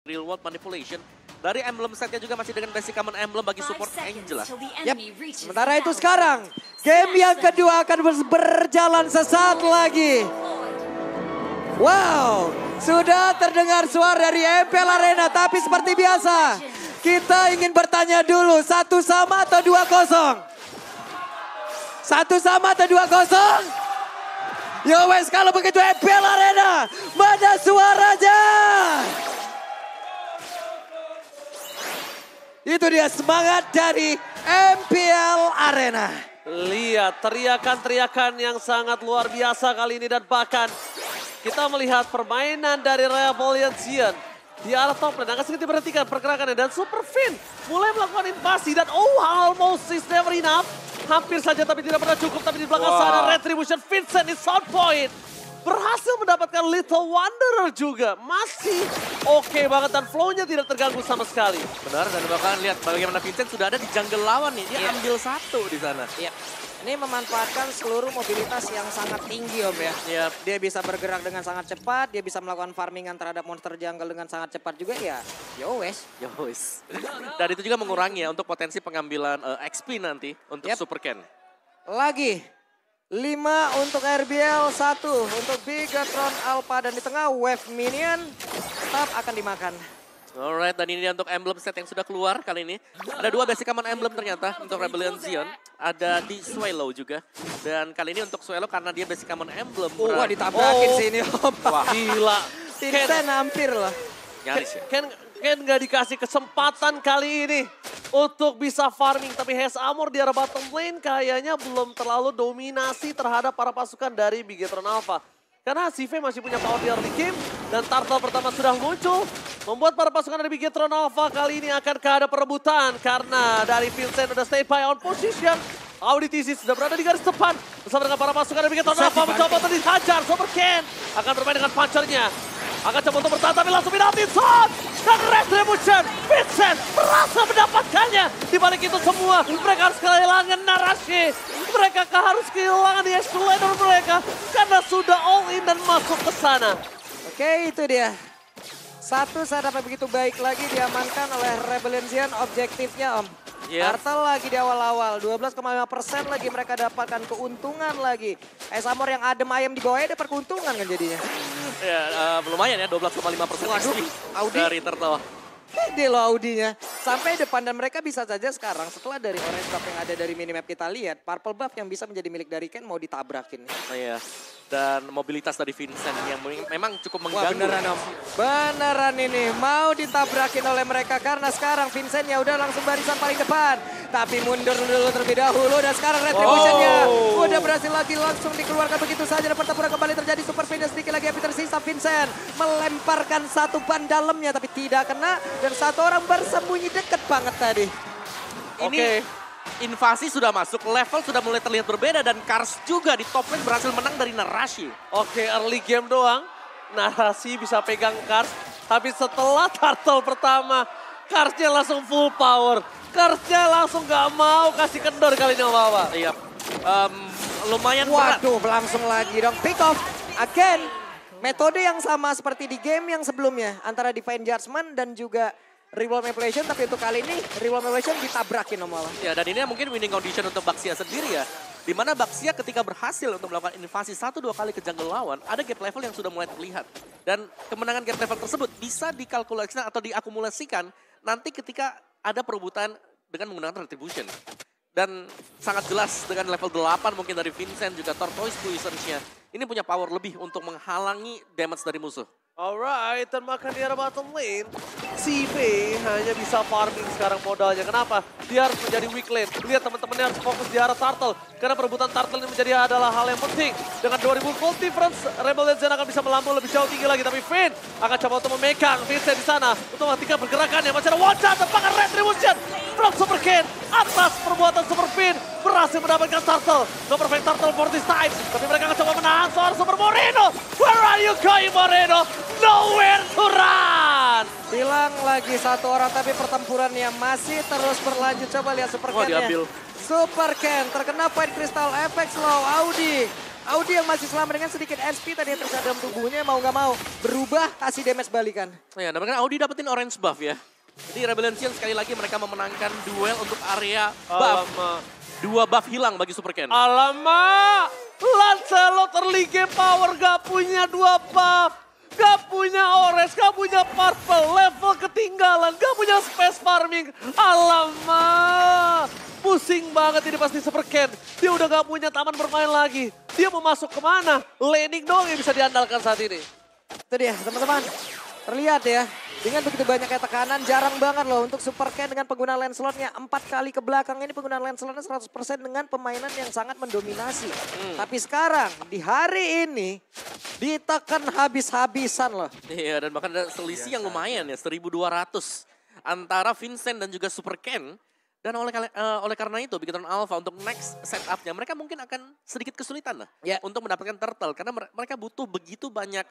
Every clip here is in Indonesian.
Real World Manipulation. Dari emblem setnya juga masih dengan basic common emblem bagi support Angela. Yap. Sementara itu sekarang game yang kedua akan berjalan sesaat lagi. Wow, sudah terdengar suara dari MPL Arena, tapi seperti biasa kita ingin bertanya dulu, 1 sama atau 2-0? 1 sama atau 2-0? Yo wes, kalau begitu MPL Arena, mana suaranya? Itu dia semangat dari MPL Arena. Lihat teriakan-teriakan yang sangat luar biasa kali ini dan bahkan kita melihat permainan dari Rebellion Zion di arah top lane. Akan sedikit diperhatikan pergerakannya dan Super Fin mulai melakukan invasi dan almost is never enough. Hampir saja tapi tidak pernah cukup, tapi di belakang sana Retribution Vincent di South Point. Berhasil mendapatkan Little Wanderer juga. Masih oke banget dan flow-nya tidak terganggu sama sekali. Benar, dan bahkan lihat bagaimana Vincent sudah ada di jungle lawan nih. Dia ambil 1 di sana. Iya. Ini memanfaatkan seluruh mobilitas yang sangat tinggi Om ya. Yep. Dia bisa bergerak dengan sangat cepat, dia bisa melakukan farmingan terhadap monster jungle dengan sangat cepat juga ya. Yowes. Dan itu juga mengurangi ya untuk potensi pengambilan XP nanti untuk Super Ken. Lagi. 5 untuk RBL, 1 untuk Bigatron Alpha, dan di tengah wave minion tetap akan dimakan. Alright, dan ini dia untuk emblem set yang sudah keluar kali ini. Ada 2 basic common emblem ternyata untuk Rebellion Zion. Ada di Swallow juga. Dan kali ini untuk Swallow karena dia basic common emblem. Wah, ditabrakin sini Om. Wah, gila. Vincent hampir loh. Nyaris ya. Ken nggak dikasih kesempatan kali ini untuk bisa farming. Tapi Hes Amor di arah bottom lane kayaknya belum terlalu dominasi terhadap para pasukan dari Bigetron Alpha. Karena CV masih punya power di early game dan turtle pertama sudah muncul. Membuat para pasukan dari Bigetron Alpha kali ini akan ada perebutan. Karena dari Vincent udah stay by on position. Auditisi sudah berada di garis depan. Bersama dengan para pasukan dari Bigetron Alpha mencoba untuk dihajar. Super Ken akan bermain dengan punchernya. Akan coba untuk bertahan tapi langsung pindahin shot. Dan Retribution, Vincent berhasil mendapatkannya. Di balik itu semua, mereka harus kehilangan narasi. Mereka harus kehilangan di escalator mereka. Karena sudah all in dan masuk ke sana. Oke, itu dia. 1 sampai begitu baik lagi diamankan oleh Rebellion Zion objektifnya Om. Turtle lagi di awal-awal, 12,5% lagi mereka dapatkan keuntungan lagi. Esamor yang adem ayam di bawahnya dapat keuntungan kan jadinya. Ya, lumayan ya 12,5% Audi dari Turtle. Pede loh Audinya. Sampai depan dan mereka bisa saja sekarang setelah dari orange buff yang ada dari minimap kita lihat. Purple buff yang bisa menjadi milik dari Ken mau ditabrakin. Iya. Dan mobilitas dari Vincent yang memang cukup mengganggu. Wah beneran Om. Beneran ini mau ditabrakin oleh mereka karena sekarang Vincent ya udah langsung barisan paling depan. Tapi mundur dulu terlebih dahulu dan sekarang Retribution-nya udah berhasil lagi langsung dikeluarkan begitu saja. Dan pertempuran kembali terjadi, Super Fin sedikit lagi api tersisa. Vincent melemparkan 1 ban dalamnya tapi tidak kena. Dan 1 orang bersembunyi deket banget tadi. Ini invasi sudah masuk, level sudah mulai terlihat berbeda dan Kars juga di top lane berhasil menang dari Narashi. Oke, early game doang. Narasi bisa pegang Kars. Tapi setelah turtle pertama, Karsnya langsung full power. Karsnya langsung gak mau kasih kendor kali ini Om. Iya. Lumayan berat. Waduh, langsung lagi dong. Pick off again. Metode yang sama seperti di game yang sebelumnya. Antara Divine Judgment dan juga Real Manipulation. Tapi untuk kali ini Real Manipulation ditabrakin Om malah. Ya, dan ini mungkin winning condition untuk Baxia sendiri ya. Dimana Baxia ketika berhasil untuk melakukan invasi 1-2 kali ke jungle lawan, ada gap level yang sudah mulai terlihat. Dan kemenangan gap level tersebut bisa dikalkulasikan atau diakumulasikan nanti ketika ada perebutan dengan menggunakan Retribution. Dan sangat jelas dengan level 8 mungkin dari Vincent juga Tortoise Poisons-nya. Ini punya power lebih untuk menghalangi damage dari musuh. Alright, dan makan di arah bottom lane. CV hanya bisa farming sekarang modalnya. Kenapa? Dia harus menjadi weak lane. Lihat teman-temannya harus fokus di arah turtle. Karena perebutan turtle ini menjadi adalah hal yang penting. Dengan 2000 gold difference, Rebellion Zion akan bisa melambung lebih jauh tinggi lagi. Tapi Finn akan coba untuk memegang Vincent di sana. Untuk menghentikan pergerakannya. Masih ada one shot, tempakan Retribution. From Super Ken, atas perbuatan Super Finn. Berhasil mendapatkan turtle. No perfect turtle for this time. Tapi mereka akan coba menahan seorang Super Moreno. Where are you going Moreno? Nowhere to run. Hilang lagi 1 orang tapi pertempurannya masih terus berlanjut. Coba lihat Super Ken-nya. Super Ken terkena Fight Crystal Efek Slow. Audi Audi yang masih selamat dengan sedikit SP tadi yang tersadar dalam tubuhnya, mau nggak mau berubah kasih damage balikan. Ya, dan mereka Audi dapetin orange buff ya. Jadi Rebellion sekali lagi mereka memenangkan duel untuk area buff. Dua buff hilang bagi Super Ken. Alamak, Lancelot early game power gak punya dua buff. Gak punya orange, gak punya purple, level ketinggalan, gak punya space farming. Alamak, pusing banget ini pasti Super Ken. Dia udah gak punya taman bermain lagi. Dia mau masuk kemana? Laning dong yang bisa diandalkan saat ini. Itu dia teman-teman, terlihat ya. Dengan begitu banyaknya tekanan, jarang banget loh untuk Super Ken dengan penggunaan Lancelotnya 4 kali ke belakang ini penggunaan Lancelotnya 100% dengan permainan yang sangat mendominasi. Tapi sekarang di hari ini ditekan habis-habisan loh. Iya, dan bahkan ada selisih yang lumayan ya, 1.200 antara Vincent dan juga Super Ken. Dan oleh karena itu, Bigetron Alpha untuk next setupnya mereka mungkin akan sedikit kesulitan lah untuk mendapatkan turtle. Karena mereka butuh begitu banyak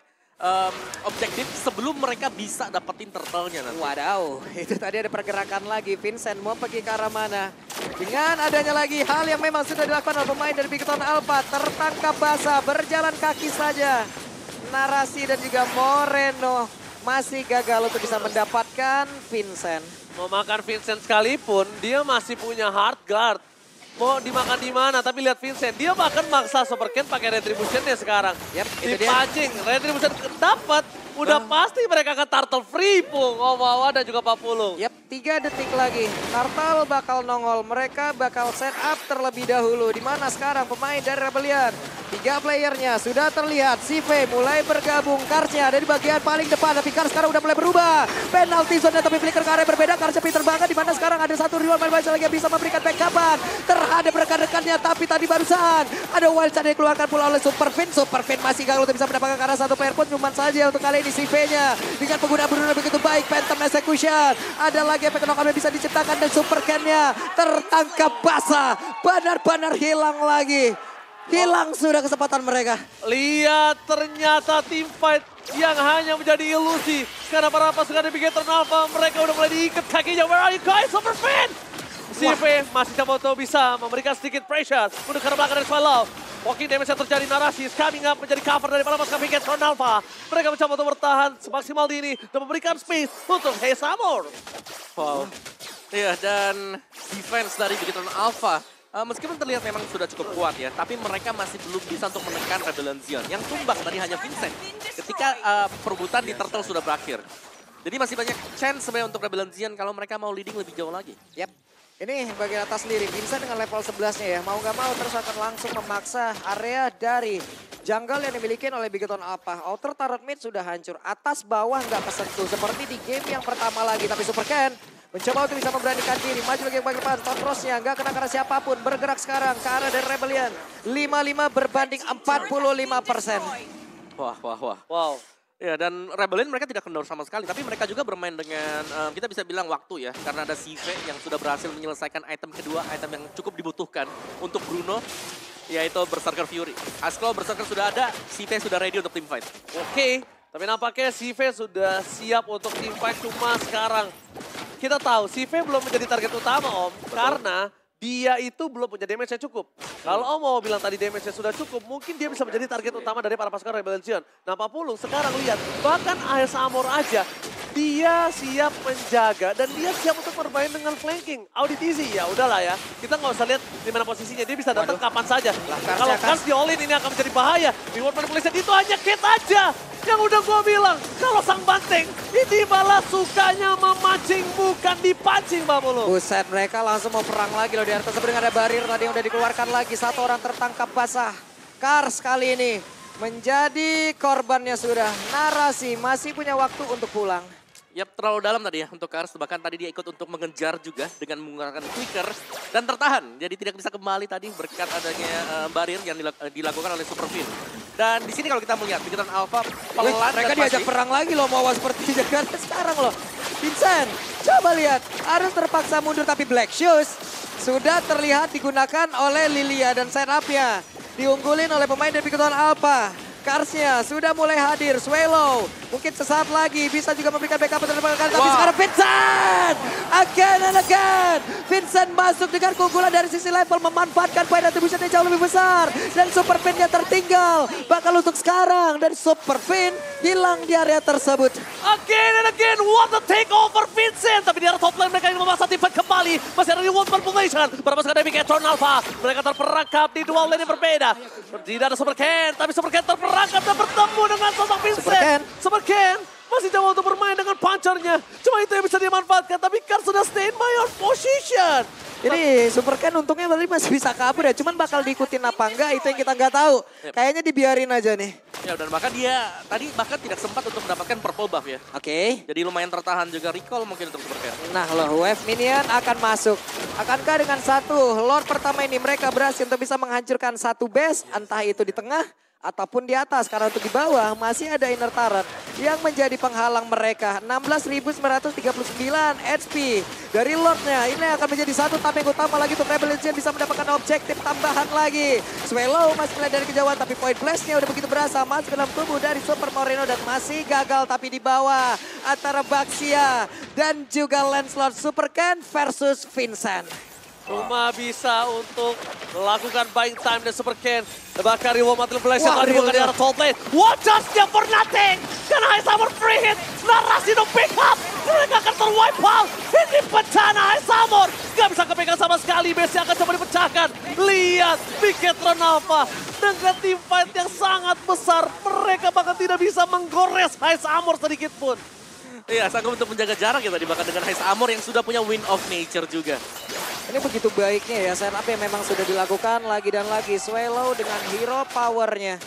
objektif sebelum mereka bisa dapetin turtle-nya nanti. Wadaw, itu tadi ada pergerakan lagi. Vincent mau pergi ke arah mana? Dengan adanya lagi hal yang memang sudah dilakukan oleh pemain dari Bigetron Alpha. Tertangkap basah, berjalan kaki saja. Narasi dan juga Moreno masih gagal untuk bisa mendapatkan Vincent. Mau makan Vincent sekalipun, dia masih punya hard guard. Mau dimakan di mana, tapi lihat Vincent. Dia bahkan maksa Super Ken pakai Retribution-nya sekarang. Dipancing, Retribution dapat. Udah pasti mereka akan turtle free Pung. Wawa dan juga Pak Pulung. 3 detik lagi. Turtle bakal nongol. Mereka bakal set up terlebih dahulu. Di mana sekarang pemain dari Rebellion. 3 playernya sudah terlihat. Sive mulai bergabung. Karsnya ada di bagian paling depan. Tapi Kars sekarang udah mulai berubah. Penalty zone tapi flicker ke area berbeda. Karsnya pinter banget. Di mana sekarang ada satu rival main lagi yang bisa memberikan backupan terhadap rekan-rekannya. Tapi tadi barusan ada wild shot yang dikeluarkan pula oleh Super Vin. Super Vin masih gagal untuk bisa mendapatkan karena satu player pun cuma saja untuk kali ini CV-nya. Dengan penggunaan berulang begitu baik. Phantom Execution. Ada lagi efek knock-out yang bisa diciptakan dan Super Ken-nya tertangkap basah. Benar-benar hilang lagi. Hilang sudah kesempatan mereka. Lihat ternyata team fight yang hanya menjadi ilusi. Karena para pasukan dari Bigetron Alpha mereka udah mulai diikat kakinya. Where are you guys? Super Fin! CV masih coba untuk bisa memberikan sedikit pressure. Untuk ke belakang dari Swallow. Walking damage yang terjadi narasi. Coming up menjadi cover dari para pasukan Bigetron Alpha. Mereka mencoba untuk bertahan semaksimal di ini. Dan memberikan space untuk Hesamur. Wow. Iya, dan defense dari Bigetron Alpha. Meskipun terlihat memang sudah cukup kuat ya, tapi mereka masih belum bisa untuk menekan Rebellion Zion. Yang tumbang tadi hanya Vincent ketika perebutan di Turtle sudah berakhir. Jadi masih banyak chance sebenarnya untuk Rebellion Zion kalau mereka mau leading lebih jauh lagi. Ini bagian atas sendiri, Vincent dengan level 11-nya ya. Mau nggak mau terus akan langsung memaksa area dari jungle yang dimiliki oleh Bigetron Alpha. Outer turret mid sudah hancur, atas bawah nggak kesentuh. Seperti di game yang pertama lagi, tapi Super Ken mencoba untuk bisa memberanikan diri. Maju lagi ke depan, Totros-nya nggak kena karena siapapun. Bergerak sekarang ke arah dari Rebellion. 55 berbanding 45%. Wow. Ya, dan Rebellion mereka tidak kendor sama sekali, tapi mereka juga bermain dengan, kita bisa bilang waktu ya, karena ada CV yang sudah berhasil menyelesaikan item kedua, item yang cukup dibutuhkan untuk Bruno, yaitu Berserker Fury. As kalau Berserker sudah ada, CV sudah ready untuk team fight. Oke, tapi nampaknya CV sudah siap untuk team fight, cuma sekarang kita tahu CV belum menjadi target utama Om, karena dia itu belum punya damage yang cukup. Kalau Om mau bilang tadi damage-nya sudah cukup, mungkin dia bisa menjadi target utama dari para pasukan Rebellion Zion. Nah Pak Pulung sekarang lihat, bahkan AS Amor aja, dia siap menjaga dan dia siap untuk bermain dengan flanking. Audit easy, ya udahlah ya. Kita nggak usah lihat di mana posisinya, dia bisa datang kapan saja. Kalau Kars di all-in ini akan menjadi bahaya. Reward manipulation itu hanya Kate aja. Yang udah gue bilang, kalau sang banteng, ini malah sukanya memancing, bukan dipancing Pak Pulung. Buset, mereka langsung mau perang lagi loh di atas. Sebenarnya ada barir tadi yang udah dikeluarkan lagi. Satu orang tertangkap basah. Kars kali ini menjadi korbannya sudah. Narasi masih punya waktu untuk pulang. Yap, terlalu dalam tadi ya untuk Kars. Bahkan tadi dia ikut untuk mengejar juga dengan menggunakan flicker dan tertahan. Jadi tidak bisa kembali tadi berkat adanya barir yang dilakukan oleh Super Vin. Dan di sini kalau kita melihat Bigetron Alpha pelan mereka diajak perang lagi loh mau seperti kan sekarang loh. Vincent, coba lihat harus terpaksa mundur tapi Black Shoes sudah terlihat digunakan oleh Lilia dan setup-nya diunggulin oleh pemain dari Bigetron Alpha. Karsnya sudah mulai hadir, Swallow mungkin sesaat lagi bisa juga memberikan backup terhadap tapi sekarang Vincent again and again Vincent masuk dengan keunggulan dari sisi level, memanfaatkan poin retribution yang jauh lebih besar. Dan Super Fin-nya tertinggal. Bakal untuk sekarang, dan Super Fin hilang di area tersebut. Again and again, what a takeover Vincent. Tapi di arah top lane mereka ingin memaksa tim fight kembali. Masih ada reward population. Berapa sekali dari Bigetron Alpha. Mereka terperangkap di dua lane yang berbeda. Tidak ada Super Ken, tapi Super Ken terperangkap dan bertemu dengan sosok Vincent. Super Ken masih jauh untuk bermain dengan punchernya. Cuma itu yang bisa dimanfaatkan, tapi Kar sudah stay in my own position. Ini Super Ken untungnya tadi masih bisa kabur ya, cuman bakal diikutin apa enggak itu yang kita nggak tahu. Kayaknya dibiarin aja nih. Ya dan bahkan dia tadi bahkan tidak sempat untuk mendapatkan purple buff ya. Oke. Jadi lumayan tertahan juga recall mungkin untuk Super Ken. Nah loh, wave minion akan masuk. Akankah dengan satu Lord pertama ini mereka berhasil untuk bisa menghancurkan satu base, entah itu di tengah ataupun di atas, karena untuk di bawah masih ada inner turret yang menjadi penghalang mereka. 16.939 HP dari Lordnya. Ini akan menjadi satu tameng utama lagi untuk Rebel Legion bisa mendapatkan objektif tambahan lagi. Swallow masih melihat dari kejauhan, tapi point blast-nya udah begitu berasa masuk ke dalam tubuh dari Super Moreno dan masih gagal, tapi di bawah antara Baxia dan juga Lancelot. Super Ken versus Vincent. Cuma bisa untuk melakukan buying time dan Super Ken. Bahkan reward manipulation tadi bukan di arah top lane. What just dia for nothing? Karena Isamur free hit. Narasi no pick up. Mereka akan terwipe out. Ini bencana Isamur. Gak bisa kepegang sama sekali. Base-nya akan coba dipecahkan. Lihat Bigetron Alpha. Dengan team fight yang sangat besar. Mereka bahkan tidak bisa menggores Isamur sedikit pun. Iya, sanggup untuk menjaga jarak ya tadi bahkan dengan Heist Armor yang sudah punya Wind of Nature juga. Ini begitu baiknya ya setup yang memang sudah dilakukan lagi dan lagi. Swallow dengan hero powernya.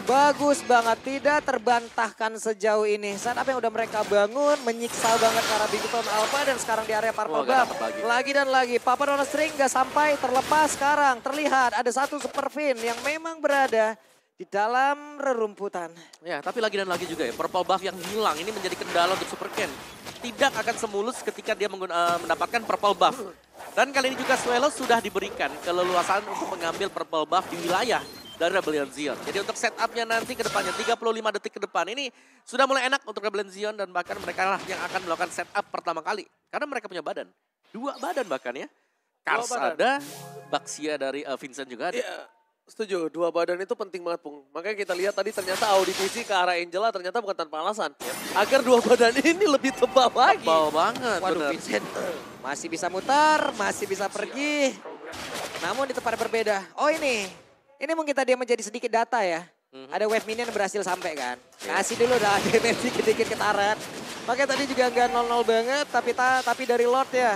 Bagus banget, tidak terbantahkan sejauh ini. Setup yang udah mereka bangun, menyiksa banget karena Bigetron Alpha dan sekarang di area purple buff. Lagi dan lagi, Papa Donald String gak sampai terlepas sekarang. Terlihat ada satu Super Fin yang memang berada di dalam rerumputan. Ya, tapi lagi dan lagi juga ya, purple buff yang hilang ini menjadi kendala untuk Super Ken. Tidak akan semulus ketika dia mendapatkan purple buff. Dan kali ini juga Swallow sudah diberikan keleluasan untuk mengambil purple buff di wilayah dari Rebellion Zion. Jadi untuk setupnya nanti ke depannya, 35 detik ke depan ini sudah mulai enak untuk Rebellion Zion dan bahkan mereka lah yang akan melakukan setup pertama kali. Karena mereka punya badan, 2 badan bahkan ya. Kars ada, Baxia dari Vincent juga ada. Yeah. Setuju, 2 badan itu penting banget, Pung. Makanya kita lihat tadi ternyata audisi ke arah Angela ternyata bukan tanpa alasan. Agar 2 badan ini lebih tebal lagi. Tebal banget, Waduh, bener. Vincent masih bisa mutar, masih bisa pergi. Namun di tempat yang berbeda. Oh ini mungkin tadi yang menjadi sedikit data ya. Ada wave minion yang berhasil sampai kan. Kasih dulu dah damage dikit-dikit ke turret. Makanya tadi juga nggak 0-0 banget, tapi dari Lord ya.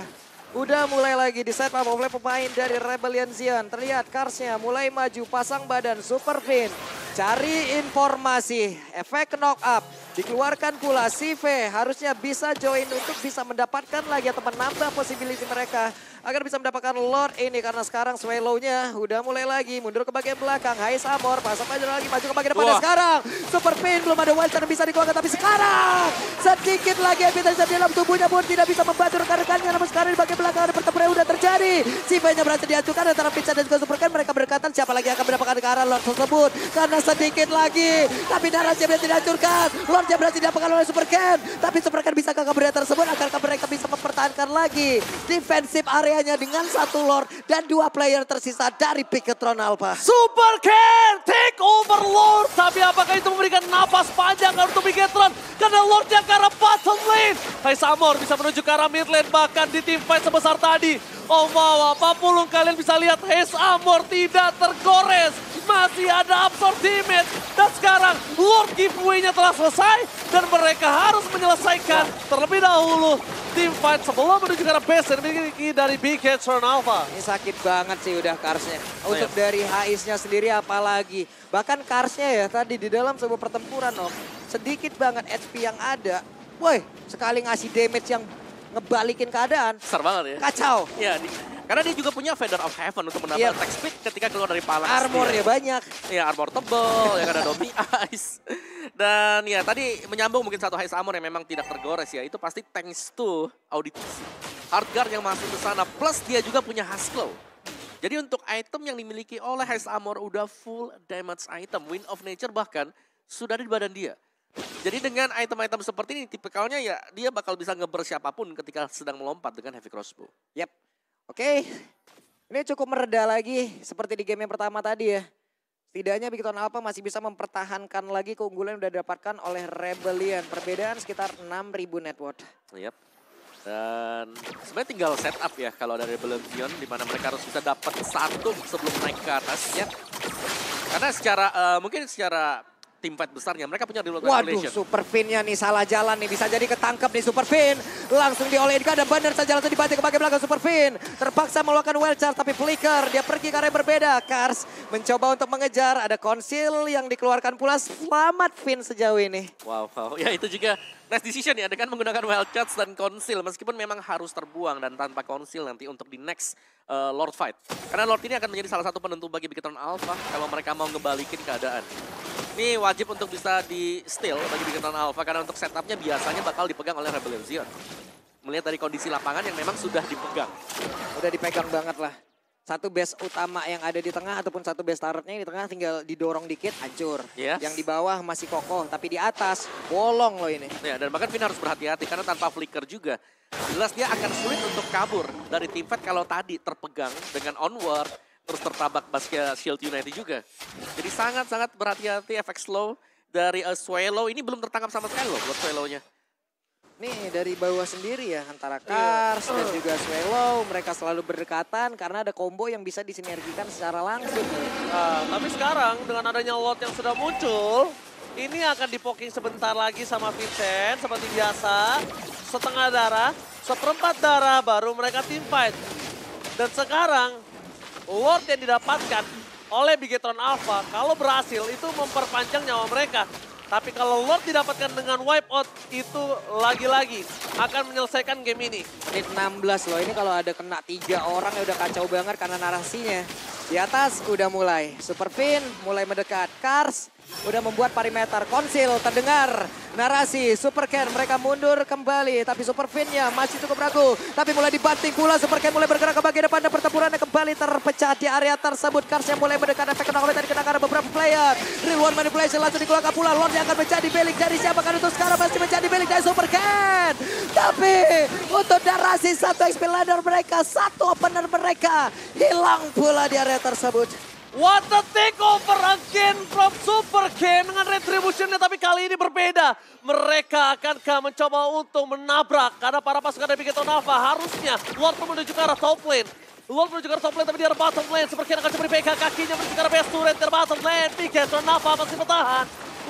Udah mulai lagi di set up oleh pemain dari Rebellion Zion. Terlihat Karsnya mulai maju, pasang badan Super Fin. Cari informasi, efek knock up. Dikeluarkan pula Sive, harusnya bisa join untuk bisa mendapatkan lagi atau menambah possibility mereka. Agar bisa mendapatkan Lord ini karena sekarang Swallow-nya udah mulai lagi mundur ke bagian belakang. Heist Armor, pasang aja lagi maju ke bagian depan. Dan sekarang Super Fin belum ada wild yang bisa dikeluarkan. Tapi sekarang sedikit lagi epitase di dalam tubuhnya pun tidak bisa membantu rekan-rekannya. Namun sekarang di bagian belakang ada pertempuran yang udah terjadi. Sive-nya berhasil dihancurkan antara Vincent dan juga Super Ken. Mereka berdekatan siapa lagi yang akan mendapatkan ke arah Lord tersebut. Karena sedikit lagi. Tapi narasi berhasil dihancurkan. Lordnya berhasil didapatkan oleh Super Ken. Tapi Super Ken bisa ke kabar tersebut. Agar mereka bisa mempertahankan lagi defensif area-nya dengan 1 Lord dan 2 player tersisa dari Bigetron Alpha. Super Ken take over Lord. Tapi apakah itu memberikan napas panjang untuk Bigetron? Karena Lordnya ke arah bottom lane. Heist Armor bisa menuju ke arah mid lane. Bahkan di team fight sebesar tadi. Oh wow, apapun kalian bisa lihat Heist Armor tidak tergores. Masih ada absorb damage. Dan sekarang Lord giveaway-nya telah selesai. Dan mereka harus menyelesaikan terlebih dahulu team fight sebelum menuju ke arah base yang dimiliki dari Bigetron Alpha. Ini sakit banget sih udah Karsnya. Untuk dari Heist-nya sendiri apalagi. Bahkan Karsnya ya tadi di dalam sebuah pertempuran Om. Sedikit banget HP yang ada. Woi, sekali ngasih damage yang ngebalikin keadaan. Besar banget ya. Kacau. Ya, karena dia juga punya Feather of Heaven untuk menambah attack speed ketika keluar dari palas. Armornya banyak. Ya, armor tebal, yang ada Domi Ice. Dan ya tadi menyambung mungkin satu Heist Armor yang memang tidak tergores ya. Itu pasti thanks to audisi. Hardguard yang masuk ke sana. Plus dia juga punya Husklow. Jadi untuk item yang dimiliki oleh Heist Armor udah full damage item. Wind of Nature bahkan sudah ada di badan dia. Jadi dengan item-item seperti ini tipikalnya ya dia bakal bisa ngeber siapapun ketika sedang melompat dengan Heavy Crossbow. Yap. Oke, ini cukup mereda lagi seperti di game yang pertama tadi ya. Setidaknya Bigton Alpha masih bisa mempertahankan lagi keunggulan yang sudah didapatkan oleh Rebellion. Perbedaan sekitar 6.000 net worth. Yep. Dan sebenarnya tinggal setup ya kalau dari Rebellion di mana mereka harus bisa dapat satu sebelum naik ke atas. Yep. Karena secara mungkin secara tim fight besarnya mereka punya reload Waduh, calculation. Super Fin-nya nih salah jalan nih. Bisa jadi ketangkep nih Super Fin. Langsung diolehin dan benar saja langsung dibanting ke bagian belakang Super Fin. Terpaksa melakukan wild charge tapi flicker. Dia pergi ke arah yang berbeda. Kars mencoba untuk mengejar. Ada konsil yang dikeluarkan pula. Selamat Fin sejauh ini. Wow. Ya itu juga nice decision ya dengan menggunakan wild charge dan konsil. Meskipun memang harus terbuang dan tanpa konsil nanti untuk di next Lord fight. Karena Lord ini akan menjadi salah satu penentu bagi Bigton Alpha kalau mereka mau ngebalikin keadaan. Ini wajib untuk bisa di steal bagi Bigton Alpha karena untuk setupnya biasanya bakal dipegang oleh Rebellion Zion. Melihat dari kondisi lapangan yang memang sudah dipegang. Udah dipegang banget lah. Satu base utama yang ada di tengah ataupun satu base turretnya di tengah tinggal didorong dikit hancur. Yes. Yang di bawah masih kokoh tapi di atas bolong loh ini. Ya, dan bahkan Vin harus berhati-hati karena tanpa flicker juga. Jelas dia akan sulit untuk kabur dari tim fight kalau tadi terpegang dengan onward. Terus tertabak basket Shield United juga. Jadi sangat-sangat berhati-hati efek slow dari Swallow. Ini belum tertangkap sama sekali loh buat Swallow-nya. Nih dari bawah sendiri ya antara Kars dan juga Swallow. Mereka selalu berdekatan karena ada combo yang bisa disinergikan secara langsung. Tapi sekarang dengan adanya Lord yang sudah muncul, ini akan dipoking sebentar lagi sama Vincent seperti biasa. Setengah darah, seperempat darah baru mereka team fight. Dan sekarang Lord yang didapatkan oleh Bigetron Alpha kalau berhasil itu memperpanjang nyawa mereka. Tapi kalau Lord didapatkan dengan wipeout itu lagi-lagi akan menyelesaikan game ini. Menit 16 loh, ini kalau ada kena 3 orang ya udah kacau banget karena narasinya. Di atas udah mulai, Super Fin mulai mendekat, Kars udah membuat perimeter, konsil terdengar. Narasi, Super Ken mereka mundur kembali. Tapi Super Fin-nya masih cukup ragu. Tapi mulai dibanting pula, Super Ken mulai bergerak ke bagian depan. Dan pertempurannya kembali terpecah di area tersebut. Kars yang mulai mendekat, efek kena tadi kena karena beberapa player. Real One Manipulation langsung dikeluarkan pula. Lord yang akan menjadi belik dari siapa kan untuk sekarang masih menjadi belik dari Super Ken. Tapi untuk narasi satu XP ladder mereka, satu opener mereka hilang pula di area tersebut. What a takeover again from Super Ken dengan retributionnya, tapi kali ini berbeda. Mereka akankah mencoba untuk menabrak karena para pasukan dari Bigton Alpha harusnya Lord menuju ke arah top lane. Lord menuju ke arah top lane tapi di arah bottom lane. Super Ken akan coba pegang kakinya menuju ke arah base turret di bottom lane. Bigton Alpha masih bertahan.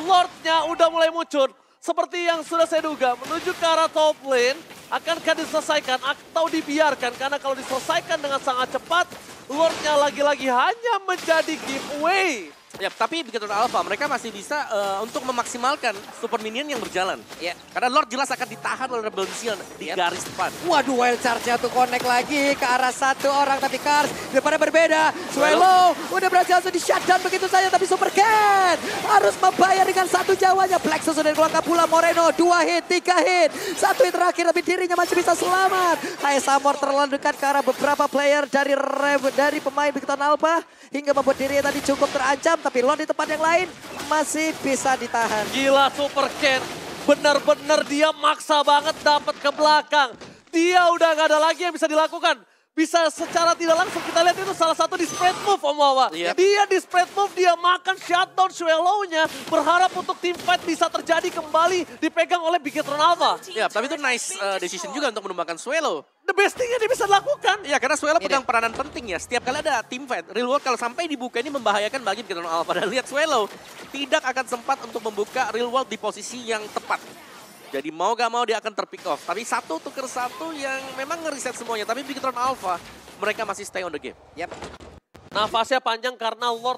Lordnya udah mulai muncul. Seperti yang sudah saya duga, menuju ke arah top lane, akankah diselesaikan atau dibiarkan? Karena kalau diselesaikan dengan sangat cepat, Lordnya lagi-lagi hanya menjadi giveaway. Ya, tapi Bigton Alpha mereka masih bisa untuk memaksimalkan super minion yang berjalan. Ya. Karena Lord jelas akan ditahan oleh Rebellion Zion di garis depan. Waduh, wild charge-nya tuh connect lagi ke arah satu orang. Tapi Kars daripada berbeda. Swallow udah berhasil langsung di shutdown begitu saja. Tapi Super Ken harus membayar dengan satu jawanya. Plexus sudah dikeluarkan pula. Moreno 2 hit, 3 hit. 1 hit terakhir tapi dirinya masih bisa selamat. HS Amor terlalu dekat ke arah beberapa player dari pemain Bigton Alpha. Hingga membuat dirinya tadi cukup terancam. Tapi Lord di tempat yang lain masih bisa ditahan. Gila Super Ken, benar-benar dia maksa banget dapat ke belakang. Dia udah gak ada lagi yang bisa dilakukan. Bisa secara tidak langsung kita lihat itu salah satu di spread move Om Wawa. Yep. Dia di spread move, dia makan shutdown Swallow-nya. Berharap untuk team fight bisa terjadi kembali dipegang oleh Bigton Alpha. Ya, tapi itu nice decision juga untuk menumbangkan Swallow. The best thing yang dia bisa lakukan. Ya, karena Swallow pegang peranan penting ya. Setiap kali ada team fight, real world kalau sampai dibuka ini membahayakan bagi Bigton Alpha. Dan lihat Swallow tidak akan sempat untuk membuka real world di posisi yang tepat. Jadi mau gak mau dia akan terpick off. Tapi satu tuker satu yang memang ngeriset semuanya. Tapi Bigton Alpha mereka masih stay on the game. Yap. Nafasnya panjang karena Lord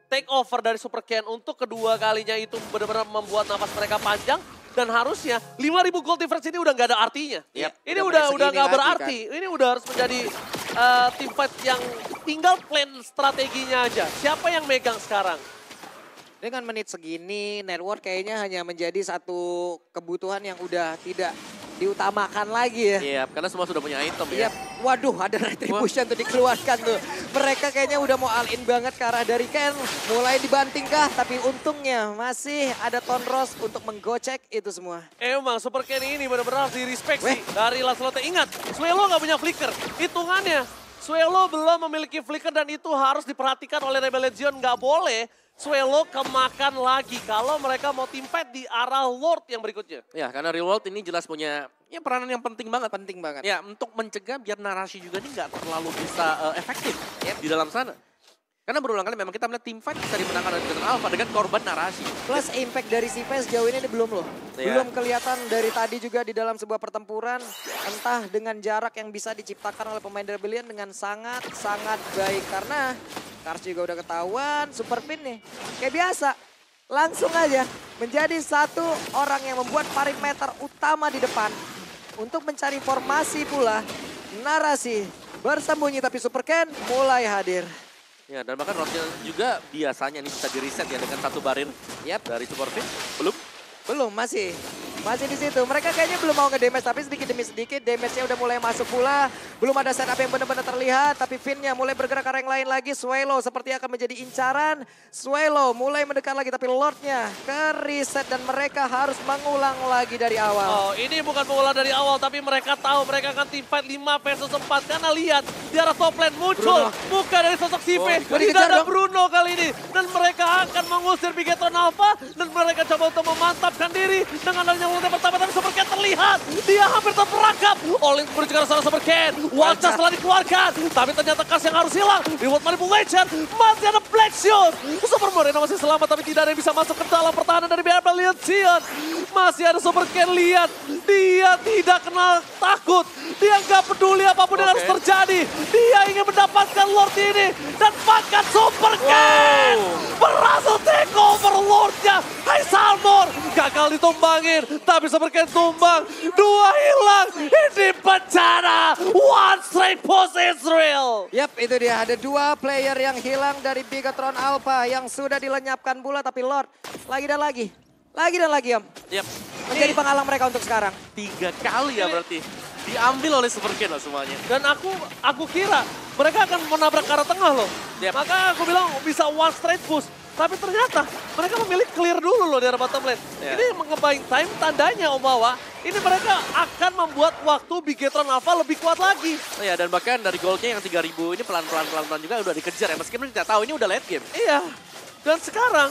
take over dari Super Ken untuk kedua kalinya itu benar-benar membuat nafas mereka panjang. Dan harusnya 5.000 gold difference ini udah nggak ada artinya. Yep, Ini udah nggak berarti. Kan. Ini udah harus menjadi team fight yang tinggal plan strateginya aja. Siapa yang megang sekarang? Dengan menit segini, network kayaknya hanya menjadi satu kebutuhan yang udah tidak diutamakan lagi ya. Iya, karena semua sudah punya item ya. Iya, waduh ada retribution tuh dikeluarkan tuh. Mereka kayaknya udah mau all in banget ke arah dari Ken. Mulai dibanting kah, tapi untungnya masih ada Tonros untuk menggocek itu semua. Emang Super Ken ini benar-benar harus di-respect sih dari Lancelot. Ingat, Swallow nggak punya flicker. Hitungannya Suelo belum memiliki flicker dan itu harus diperhatikan oleh Rebel Legion. Nggak boleh Suelo kemakan lagi kalau mereka mau team fight di arah Lord yang berikutnya. Ya, karena Real World ini jelas punya peranan yang penting banget. Penting banget. Ya, untuk mencegah biar narasi juga ini nggak terlalu bisa efektif di dalam sana. Karena berulang kali memang kita melihat team fight bisa dimenangkan oleh Bigetron Alpha dengan korban narasi. Plus impact dari CP sejauh ini belum loh. Belum kelihatan dari tadi juga di dalam sebuah pertempuran. Entah dengan jarak yang bisa diciptakan oleh pemain Rebellion dengan sangat-sangat baik. Karena Kars juga udah ketahuan, Super Pin nih. Kayak biasa, langsung aja menjadi satu orang yang membuat perimeter utama di depan. Untuk mencari formasi pula, narasi bersembunyi tapi Super Ken mulai hadir. Ya, dan bahkan Rocknya juga biasanya ini bisa di-reset ya dengan satu barir dari Super Pin. Belum, masih di situ. Mereka kayaknya belum mau nge-damage, tapi sedikit demi sedikit damage-nya udah mulai masuk pula. Belum ada setup yang benar-benar terlihat, tapi Finn-nya mulai bergerak ke arah yang lain lagi. Suelo seperti akan menjadi incaran. Suelo mulai mendekat lagi, tapi Lord-nya ke-reset dan mereka harus mengulang lagi dari awal. Oh, ini bukan mengulang dari awal, tapi mereka tahu mereka akan team fight 5 versus 4. Karena lihat, di arah top lane muncul muka dari sosok Sive. Tidak ada Bruno kali ini. Dan mereka akan mengusir Bigetron Alpha. Dan mereka coba untuk memantapkan diri dengan adanya ulti pertama, tapi Super Ken terlihat. Dia hampir terperangkap. Olin menuju ke arah Super Ken. Wajah setelah dikeluarkan. Tapi ternyata Kars yang harus hilang. Reward manipulation. Masih ada Black Shield. Super Moreno masih selamat, tapi tidak ada yang bisa masuk ke dalam pertahanan dari Rebel Legion. Masih ada Super Ken, lihat. Dia tidak kenal takut. Dia nggak peduli apapun yang harus terjadi. Dia ingin mendapatkan Lord ini. Dan bahkan Super Ken berhasil take over Lordnya. Hai Salmor. Gagal ditumbangin. Tapi Super Ken tumbang. 2 hilang. Ini bencana. One straight push Israel. Yap, itu dia. Ada 2 player yang hilang dari Bigetron Alpha yang sudah dilenyapkan pula. Tapi Lord lagi dan lagi. Lagi dan lagi, Om. Yap. Menjadi penghalang mereka untuk sekarang. 3 kali ya berarti. Diambil oleh Super Ken lah semuanya. Dan aku kira mereka akan menabrak ke arah tengah loh. Maka aku bilang bisa one straight push. Tapi ternyata mereka memilih clear dulu loh di arah bottom lane. Ini nge-buying time tandanya Om Wawa. Ini mereka akan membuat waktu Bigetron Alpha lebih kuat lagi. Ya, dan bahkan dari goldnya yang 3.000 ini pelan-pelan juga udah dikejar ya. Meskipun kita tahu ini udah late game. Iya. Dan sekarang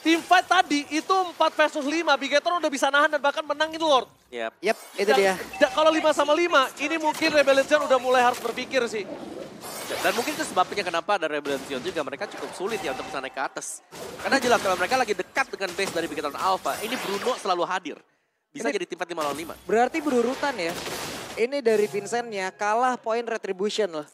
team fight tadi itu 4 versus 5. Bigetron udah bisa nahan dan bahkan menangin Lord. Yap, itu dia. Kalau 5 sama 5, ini mungkin Rebel Legion udah mulai harus berpikir sih. Dan mungkin itu sebabnya kenapa ada Rebel Legion juga mereka cukup sulit ya untuk bisa naik ke atas. Karena jelas kalau mereka lagi dekat dengan base dari Bigetron Alpha, ini Bruno selalu hadir. Bisa jadi tim fight 5 lawan 5. Berarti berurutan ya. Ini dari Vincent-nya kalah poin retribution loh.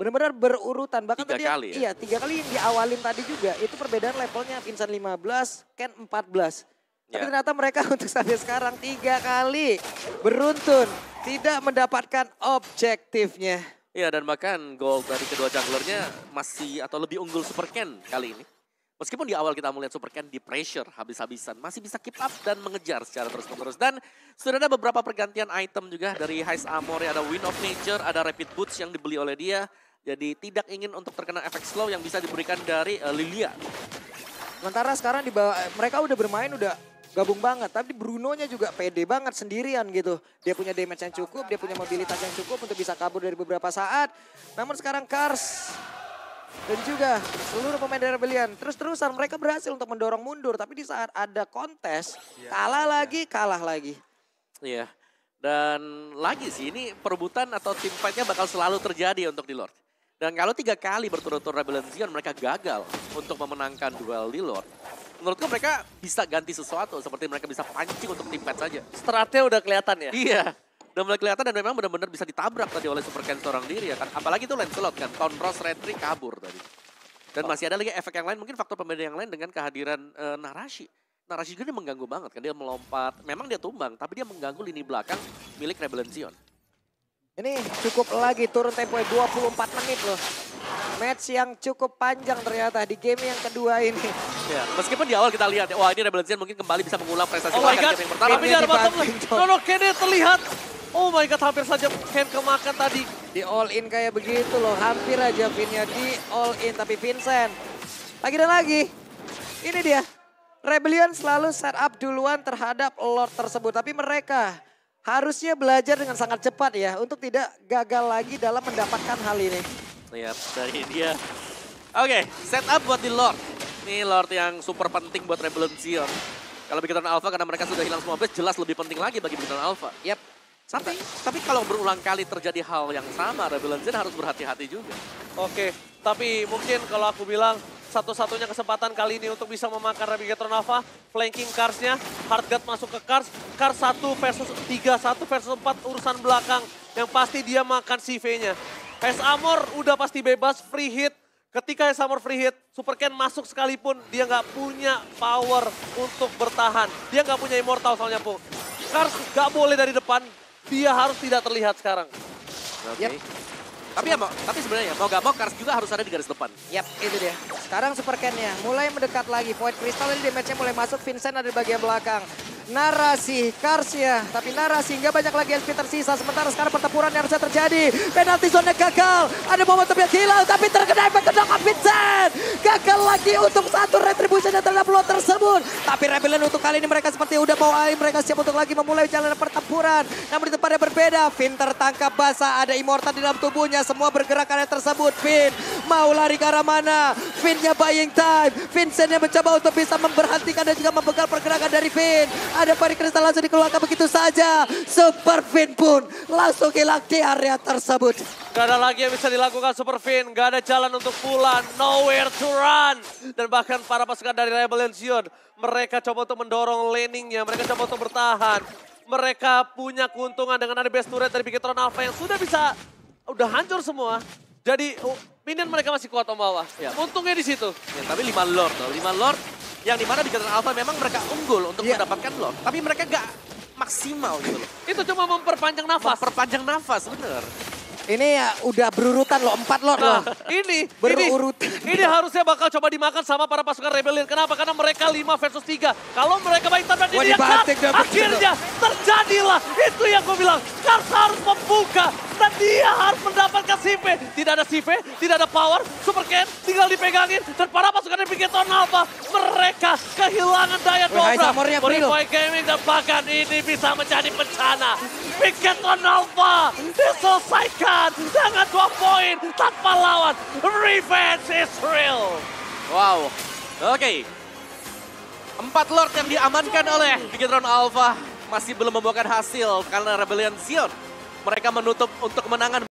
Benar-benar berurutan. Bahkan 3 tadi kali ya? Iya, 3 kali yang diawalin tadi juga. Itu perbedaan levelnya Vincent 15, Ken 14. Tapi ternyata mereka untuk sampai sekarang 3 kali beruntun. Tidak mendapatkan objektifnya. Iya, dan bahkan gold dari kedua junglernya masih atau lebih unggul Super Ken kali ini. Meskipun di awal kita melihat Super Ken di pressure habis-habisan, masih bisa keep up dan mengejar secara terus-menerus. Dan sudah ada beberapa pergantian item juga dari Heist Armor, ada Wind of Nature, ada Rapid Boots yang dibeli oleh dia. Jadi tidak ingin untuk terkena efek slow yang bisa diberikan dari Lilia. Sementara sekarang di bawah, mereka udah bermain, udah gabung banget. Tapi Bruno-nya juga pede banget sendirian gitu. Dia punya damage yang cukup, dia punya mobilitas yang cukup untuk bisa kabur dari beberapa saat. Namun sekarang Kars dan juga seluruh pemain dari Rebellion terus-terusan mereka berhasil untuk mendorong mundur. Tapi di saat ada kontes, kalah lagi. Iya, dan lagi sih ini perebutan atau team fight-nya bakal selalu terjadi untuk di Lord. Dan kalau 3 kali berturut-turut Rebel Legion mereka gagal untuk memenangkan duel di Lord. Menurutku mereka bisa ganti sesuatu, seperti mereka bisa pancing untuk tim fight saja. Stratnya udah kelihatan ya? Iya, udah mulai kelihatan dan memang benar-benar bisa ditabrak tadi oleh Super Ken seorang diri ya kan. Apalagi itu Lancelot kan, Conros Retri kabur tadi. Dan masih ada lagi efek yang lain, mungkin faktor pembeda yang lain dengan kehadiran Narashi. Narashi juga dia mengganggu banget kan, dia melompat, memang dia tumbang, tapi dia mengganggu lini belakang milik Rebel Legion. Ini cukup lagi turun tempo 24 menit loh. Match yang cukup panjang ternyata di game yang kedua ini. Ya, meskipun di awal kita lihat, wah ini Rebel Legion mungkin kembali bisa mengulang prestasi Oh my God, game yang pertama. tapi di arah bottom lane, Ken terlihat. Oh my God, hampir saja Ken kemakan tadi. Di all in kayak begitu loh, hampir aja Vinnya di all in. Tapi Vincent, lagi dan lagi, ini dia. Rebellion selalu set up duluan terhadap Lord tersebut. Tapi mereka harusnya belajar dengan sangat cepat ya untuk tidak gagal lagi dalam mendapatkan hal ini. Lihat dari dia. Oke, setup buat di Lord. Ini Lord yang super penting buat Rebellion Zion. Kalau Bigetron Alpha karena mereka sudah hilang semua base, jelas lebih penting lagi bagi Bigetron Alpha. Yap. Tapi kalau berulang kali terjadi hal yang sama, Rebellion Zion harus berhati-hati juga. Oke, tapi mungkin kalau aku bilang satu-satunya kesempatan kali ini untuk bisa memakan Bigetron Alpha, flanking Karsnya, Heartguard masuk ke Kars 1 versus 3, 1 versus 4 urusan belakang, yang pasti dia makan CV-nya. Hes Amor udah pasti bebas, free hit. Ketika Hes Amor free hit, Super Ken masuk sekalipun, dia nggak punya power untuk bertahan. Dia nggak punya Immortal soalnya, Po. Kars nggak boleh dari depan, dia harus tidak terlihat sekarang. Oke. Yep. Tapi sebenarnya mau gak mau Kars juga harus ada di garis depan. Yap, itu dia. Sekarang Super Ken-nya mulai mendekat lagi. Void Crystal ini damage-nya mulai masuk. Vincent ada di bagian belakang. Narasi Kars-nya, tapi narasi nggak banyak lagi SP tersisa. Sementara sekarang pertempuran yang harusnya terjadi. Penalti zone gagal. Ada momentum yang hilang, tapi terkena efek kedokap Vincent. Gagal lagi untuk satu retribution yang terhadap lot tersebut. Tapi Rebellion untuk kali ini mereka seperti udah mau mereka siap untuk lagi memulai jalan pertempuran. Namun di tempatnya berbeda. Finn tertangkap basah, ada Immortal di dalam tubuhnya. Semua bergerak ke arah tersebut. Finn mau lari ke arah mana? Finn-nya buying time. Vincent yang mencoba untuk bisa memberhentikan dan juga membegal pergerakan dari Finn. Ada Pari Kristal langsung dikeluarkan begitu saja. Super Finn pun langsung hilang di area tersebut. Gak ada lagi yang bisa dilakukan Super Finn. Gak ada jalan untuk pulang. Nowhere to run. Dan bahkan para pasukan dari Rebellion Zion, mereka coba untuk mendorong laningnya. Mereka coba untuk bertahan. Mereka punya keuntungan dengan ada base turret dari Bigetron Alpha yang udah hancur semua. Jadi minion mereka masih kuat om bawah. Ya. Untungnya di situ. Ya, tapi 5 Lord loh. 5 Lord yang dimana Bigetron Alpha memang mereka unggul untuk mendapatkan Lord. Tapi mereka gak maksimal gitu loh. Itu cuma memperpanjang nafas. Memperpanjang nafas, bener. Ini ya udah berurutan loh, 4 Lord loh. Ini harusnya bakal coba dimakan sama para pasukan Rebellion. Kenapa? Karena mereka 5 versus 3. Kalau mereka baik tabrak ini akhirnya terjadilah. Itu yang gue bilang. Kars harus membuka. Dan dia harus mendapatkan CV. Tidak ada CV, tidak ada power. Super Ken tinggal dipegangin. Dan para pasukan dari Bigetron Alpha, mereka kehilangan daya dobrak. Modify Gaming dan bahkan ini bisa menjadi bencana. Bigetron Alpha diselesaikan dengan 2 poin tanpa lawan. Revenge is real. Wow, oke. 4 Lord yang diamankan oleh Bigetron Alpha masih belum membuahkan hasil karena Rebellion Zion. Mereka menutup untuk kemenangan